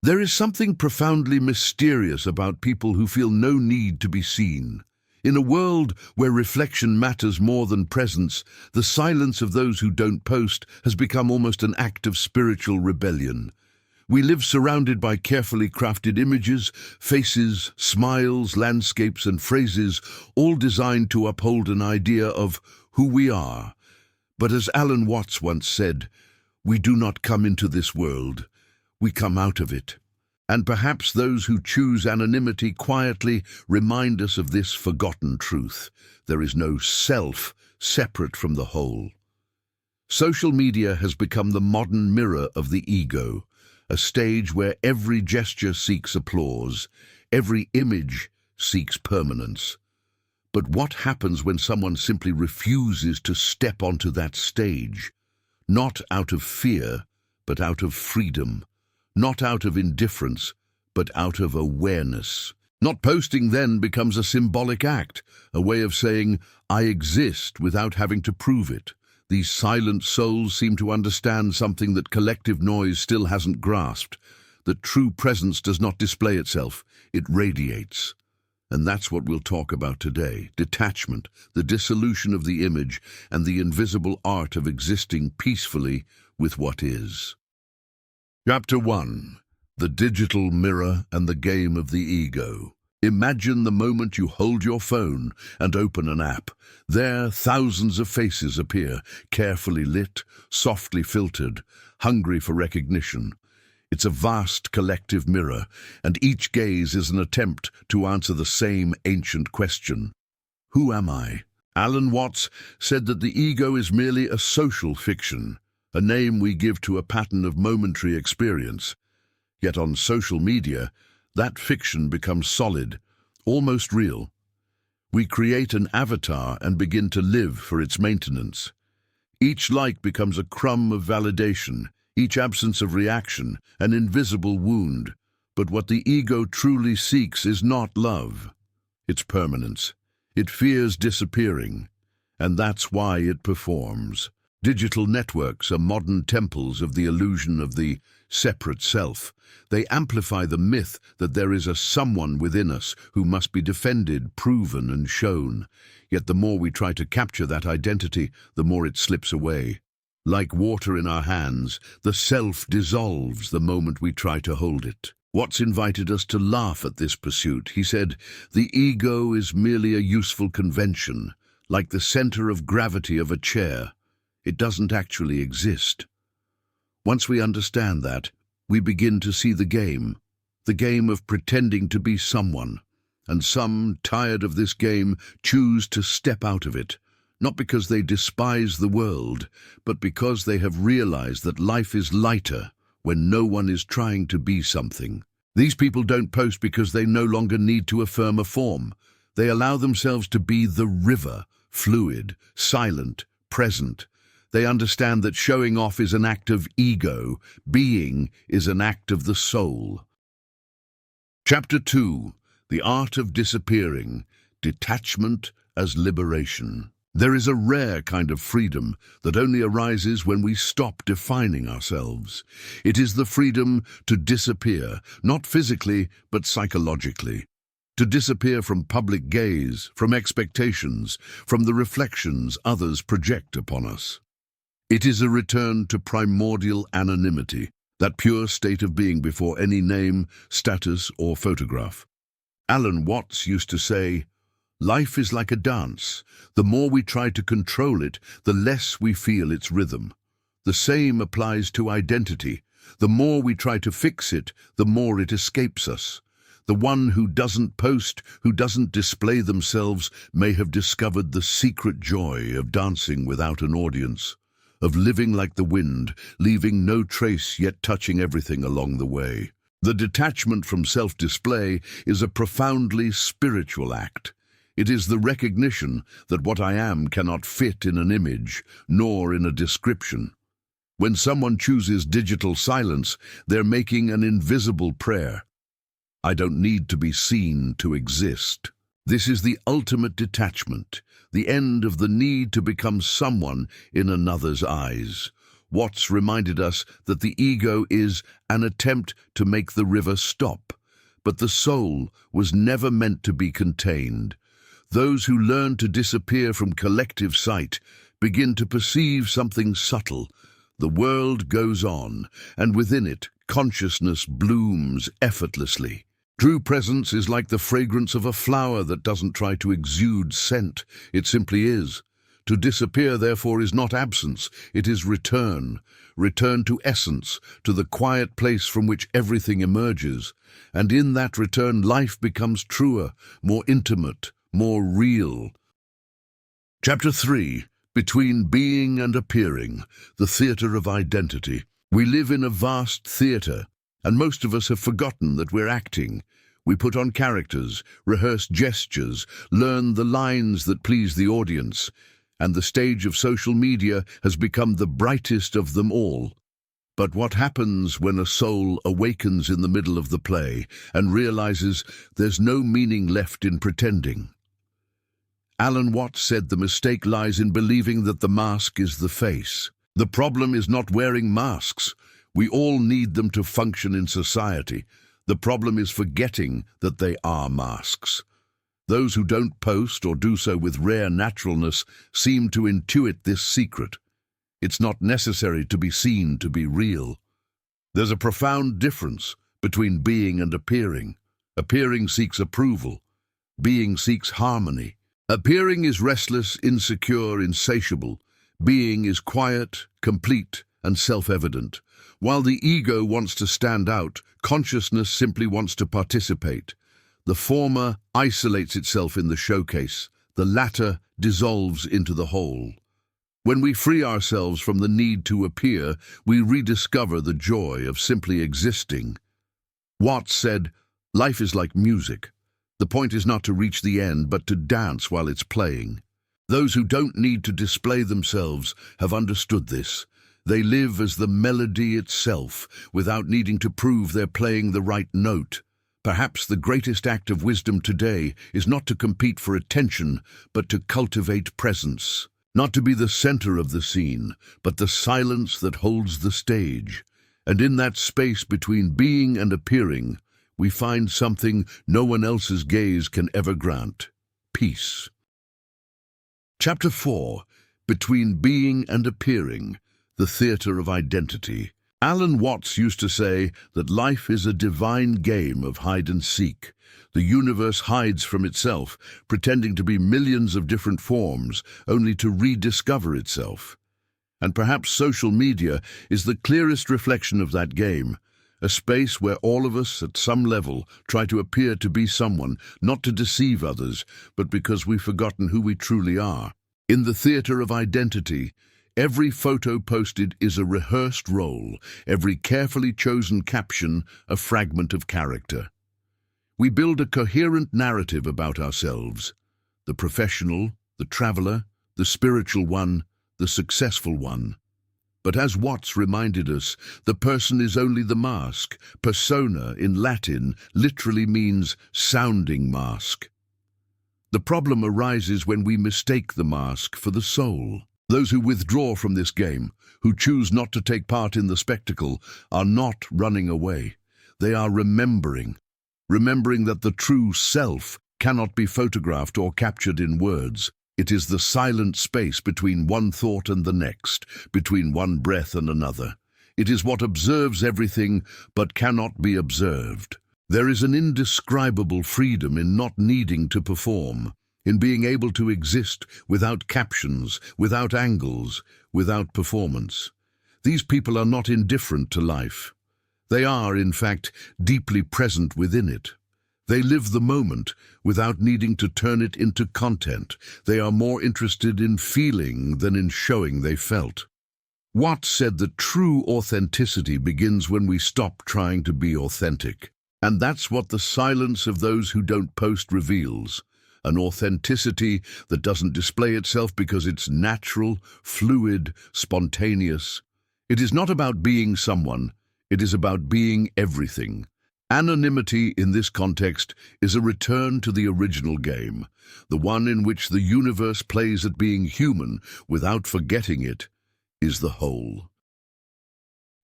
There is something profoundly mysterious about people who feel no need to be seen. In a world where reflection matters more than presence, the silence of those who don't post has become almost an act of spiritual rebellion. We live surrounded by carefully crafted images, faces, smiles, landscapes, and phrases, all designed to uphold an idea of who we are. But as Alan Watts once said, we do not come into this world, we come out of it. And perhaps those who choose anonymity quietly remind us of this forgotten truth. There is no self separate from the whole. Social media has become the modern mirror of the ego, a stage where every gesture seeks applause, every image seeks permanence. But what happens when someone simply refuses to step onto that stage? Not out of fear, but out of freedom. Not out of indifference, but out of awareness. Not posting then becomes a symbolic act, a way of saying, I exist without having to prove it. These silent souls seem to understand something that collective noise still hasn't grasped, that true presence does not display itself, it radiates. And that's what we'll talk about today: detachment, the dissolution of the image, and the invisible art of existing peacefully with what is. Chapter 1. The Digital Mirror and the Game of the Ego. Imagine the moment you hold your phone and open an app. There, thousands of faces appear, carefully lit, softly filtered, hungry for recognition. It's a vast collective mirror, and each gaze is an attempt to answer the same ancient question. Who am I? Alan Watts said that the ego is merely a social fiction, a name we give to a pattern of momentary experience. Yet on social media, that fiction becomes solid, almost real. We create an avatar and begin to live for its maintenance. Each like becomes a crumb of validation, each absence of reaction, an invisible wound. But what the ego truly seeks is not love. It's permanence. It fears disappearing, and that's why it performs. Digital networks are modern temples of the illusion of the separate self. They amplify the myth that there is a someone within us who must be defended, proven, and shown. Yet the more we try to capture that identity, the more it slips away. Like water in our hands, the self dissolves the moment we try to hold it. Watts invited us to laugh at this pursuit. He said, "The ego is merely a useful convention, like the center of gravity of a chair. It doesn't actually exist." Once we understand that, we begin to see the game of pretending to be someone. And some, tired of this game, choose to step out of it, not because they despise the world, but because they have realized that life is lighter when no one is trying to be something. These people don't post because they no longer need to affirm a form. They allow themselves to be the river, fluid, silent, present. They understand that showing off is an act of ego, being is an act of the soul. Chapter 2. The Art of Disappearing, Detachment as Liberation. There is a rare kind of freedom that only arises when we stop defining ourselves. It is the freedom to disappear, not physically, but psychologically. To disappear from public gaze, from expectations, from the reflections others project upon us. It is a return to primordial anonymity, that pure state of being before any name, status, or photograph. Alan Watts used to say, "Life is like a dance. The more we try to control it, the less we feel its rhythm." The same applies to identity. The more we try to fix it, the more it escapes us. The one who doesn't post, who doesn't display themselves, may have discovered the secret joy of dancing without an audience, of living like the wind, leaving no trace yet touching everything along the way. The detachment from self-display is a profoundly spiritual act. It is the recognition that what I am cannot fit in an image, nor in a description. When someone chooses digital silence, they're making an invisible prayer. I don't need to be seen to exist. This is the ultimate detachment, the end of the need to become someone in another's eyes. Watts reminded us that the ego is an attempt to make the river stop, but the soul was never meant to be contained. Those who learn to disappear from collective sight begin to perceive something subtle. The world goes on, and within it, consciousness blooms effortlessly. True presence is like the fragrance of a flower that doesn't try to exude scent, it simply is. To disappear, therefore, is not absence, it is return. Return to essence, to the quiet place from which everything emerges. And in that return, life becomes truer, more intimate, more real. Chapter 3. Between Being and Appearing, the Theatre of Identity. We live in a vast theatre, and most of us have forgotten that we're acting. We put on characters, rehearse gestures, learn the lines that please the audience, and the stage of social media has become the brightest of them all. But what happens when a soul awakens in the middle of the play and realizes there's no meaning left in pretending? Alan Watts said the mistake lies in believing that the mask is the face. The problem is not wearing masks. We all need them to function in society. The problem is forgetting that they are masks. Those who don't post or do so with rare naturalness seem to intuit this secret. It's not necessary to be seen to be real. There's a profound difference between being and appearing. Appearing seeks approval. Being seeks harmony. Appearing is restless, insecure, insatiable. Being is quiet, complete, and self-evident. While the ego wants to stand out, consciousness simply wants to participate. The former isolates itself in the showcase. The latter dissolves into the whole. When we free ourselves from the need to appear, we rediscover the joy of simply existing. Watts said, "Life is like music. The point is not to reach the end, but to dance while it's playing." Those who don't need to display themselves have understood this. They live as the melody itself, without needing to prove they're playing the right note. Perhaps the greatest act of wisdom today is not to compete for attention, but to cultivate presence. Not to be the center of the scene, but the silence that holds the stage. And in that space between being and appearing, we find something no one else's gaze can ever grant: peace. Chapter 4. Between Being and Appearing, the Theatre of Identity. Alan Watts used to say that life is a divine game of hide and seek. The universe hides from itself, pretending to be millions of different forms, only to rediscover itself. And perhaps social media is the clearest reflection of that game, a space where all of us, at some level, try to appear to be someone, not to deceive others, but because we've forgotten who we truly are. In the theatre of identity, every photo posted is a rehearsed role, every carefully chosen caption a fragment of character. We build a coherent narrative about ourselves: the professional, the traveler, the spiritual one, the successful one. But as Watts reminded us, the person is only the mask. Persona in Latin literally means sounding mask. The problem arises when we mistake the mask for the soul. Those who withdraw from this game, who choose not to take part in the spectacle, are not running away. They are remembering that the true self cannot be photographed or captured in words. It is the silent space between one thought and the next, between one breath and another. It is what observes everything but cannot be observed. There is an indescribable freedom in not needing to perform, in being able to exist without captions, without angles, without performance. These people are not indifferent to life. They are, in fact, deeply present within it. They live the moment without needing to turn it into content. They are more interested in feeling than in showing they felt. Watts said that true authenticity begins when we stop trying to be authentic. And that's what the silence of those who don't post reveals. An authenticity that doesn't display itself because it's natural, fluid, spontaneous. It is not about being someone, it is about being everything. Anonymity in this context is a return to the original game, the one in which the universe plays at being human without forgetting it is the whole.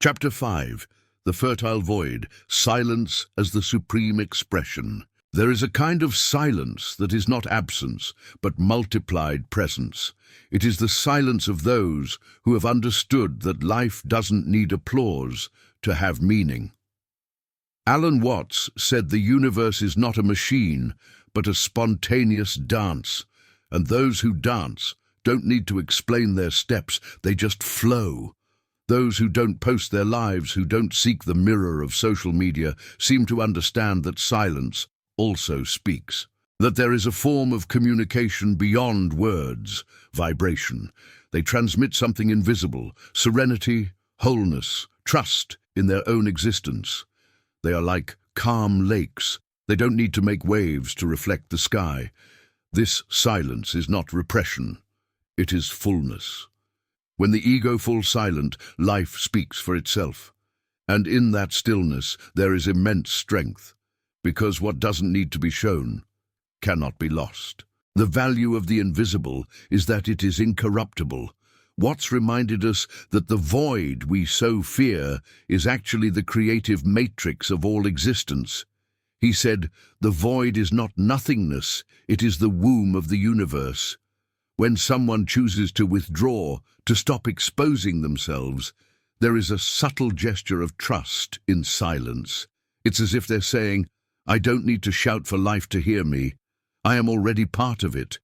Chapter 5. The Fertile Void, Silence as the Supreme Expression. There is a kind of silence that is not absence, but multiplied presence. It is the silence of those who have understood that life doesn't need applause to have meaning. Alan Watts said the universe is not a machine, but a spontaneous dance, and those who dance don't need to explain their steps, they just flow. Those who don't post their lives, who don't seek the mirror of social media, seem to understand that silence also speaks, that there is a form of communication beyond words, vibration. They transmit something invisible, serenity, wholeness, trust in their own existence. They are like calm lakes. They don't need to make waves to reflect the sky. This silence is not repression, it is fullness. When the ego falls silent, life speaks for itself. And in that stillness there is immense strength, because what doesn't need to be shown cannot be lost. The value of the invisible is that it is incorruptible. Watts reminded us that the void we so fear is actually the creative matrix of all existence. He said, "The void is not nothingness, it is the womb of the universe." When someone chooses to withdraw, to stop exposing themselves, there is a subtle gesture of trust in silence. It's as if they're saying, "I don't need to shout for life to hear me. I am already part of it."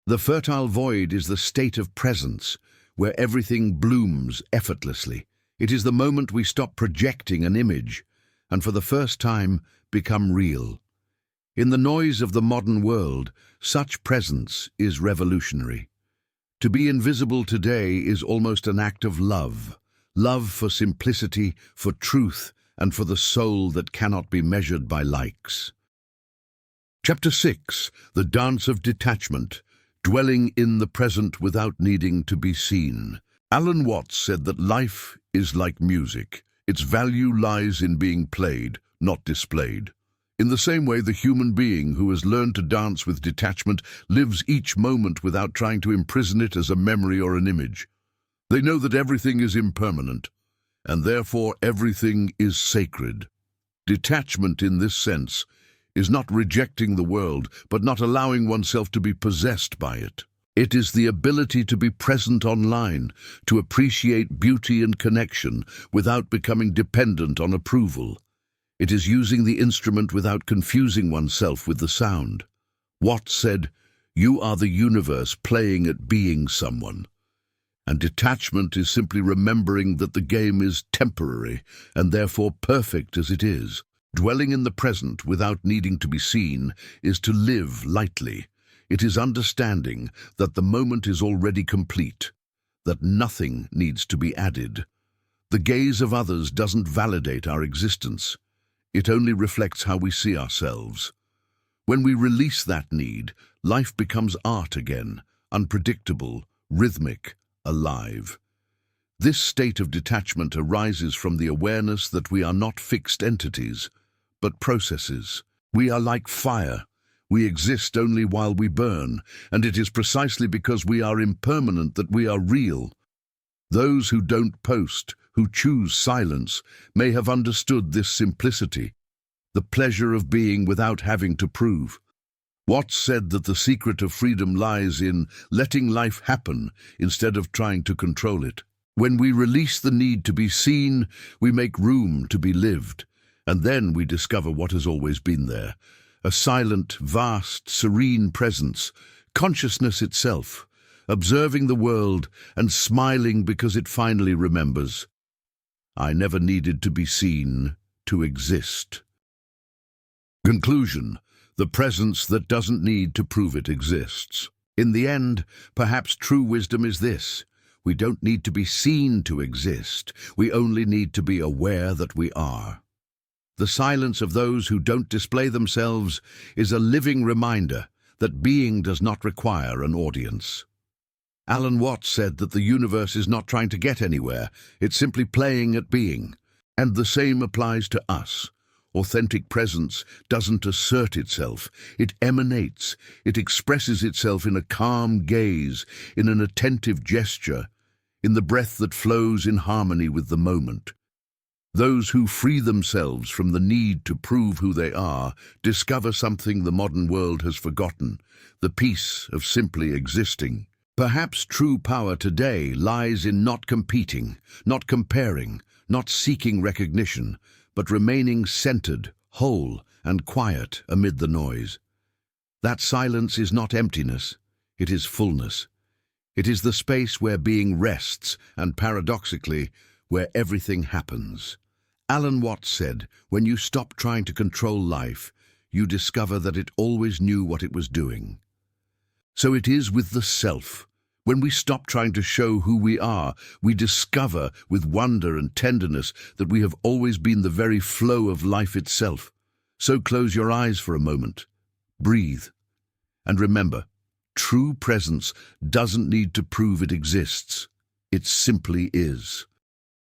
The fertile void is the state of presence, where everything blooms effortlessly. It is the moment we stop projecting an image, and for the first time become real. In the noise of the modern world, such presence is revolutionary. To be invisible today is almost an act of love. Love for simplicity, for truth, and for the soul that cannot be measured by likes. Chapter 6. The Dance of Detachment, Dwelling in the Present Without Needing to be Seen. Alan Watts said that life is like music. Its value lies in being played, not displayed. In the same way, the human being who has learned to dance with detachment lives each moment without trying to imprison it as a memory or an image. They know that everything is impermanent, and therefore everything is sacred. Detachment in this sense is not rejecting the world, but not allowing oneself to be possessed by it. It is the ability to be present online, to appreciate beauty and connection without becoming dependent on approval. It is using the instrument without confusing oneself with the sound. Watts said, "You are the universe playing at being someone." And detachment is simply remembering that the game is temporary and therefore perfect as it is. Dwelling in the present without needing to be seen is to live lightly. It is understanding that the moment is already complete, that nothing needs to be added. The gaze of others doesn't validate our existence. It only reflects how we see ourselves. When we release that need, life becomes art again, unpredictable, rhythmic, alive. This state of detachment arises from the awareness that we are not fixed entities, but processes. We are like fire. We exist only while we burn, and it is precisely because we are impermanent that we are real. Those who don't post, who choose silence, may have understood this simplicity, the pleasure of being without having to prove. Watts said that the secret of freedom lies in letting life happen instead of trying to control it. When we release the need to be seen, we make room to be lived, and then we discover what has always been there, a silent, vast, serene presence, consciousness itself, observing the world and smiling because it finally remembers. I never needed to be seen to exist. Conclusion: the presence that doesn't need to prove it exists. In the end, perhaps true wisdom is this: we don't need to be seen to exist, we only need to be aware that we are. The silence of those who don't display themselves is a living reminder that being does not require an audience. Alan Watts said that the universe is not trying to get anywhere, it's simply playing at being. And the same applies to us. Authentic presence doesn't assert itself, it emanates, it expresses itself in a calm gaze, in an attentive gesture, in the breath that flows in harmony with the moment. Those who free themselves from the need to prove who they are discover something the modern world has forgotten, the peace of simply existing. Perhaps true power today lies in not competing, not comparing, not seeking recognition, but remaining centered, whole, and quiet amid the noise. That silence is not emptiness, it is fullness. It is the space where being rests and, paradoxically, where everything happens. Alan Watts said, "When you stop trying to control life, you discover that it always knew what it was doing." So it is with the self. When we stop trying to show who we are, we discover with wonder and tenderness that we have always been the very flow of life itself. So close your eyes for a moment. Breathe. And remember, true presence doesn't need to prove it exists. It simply is.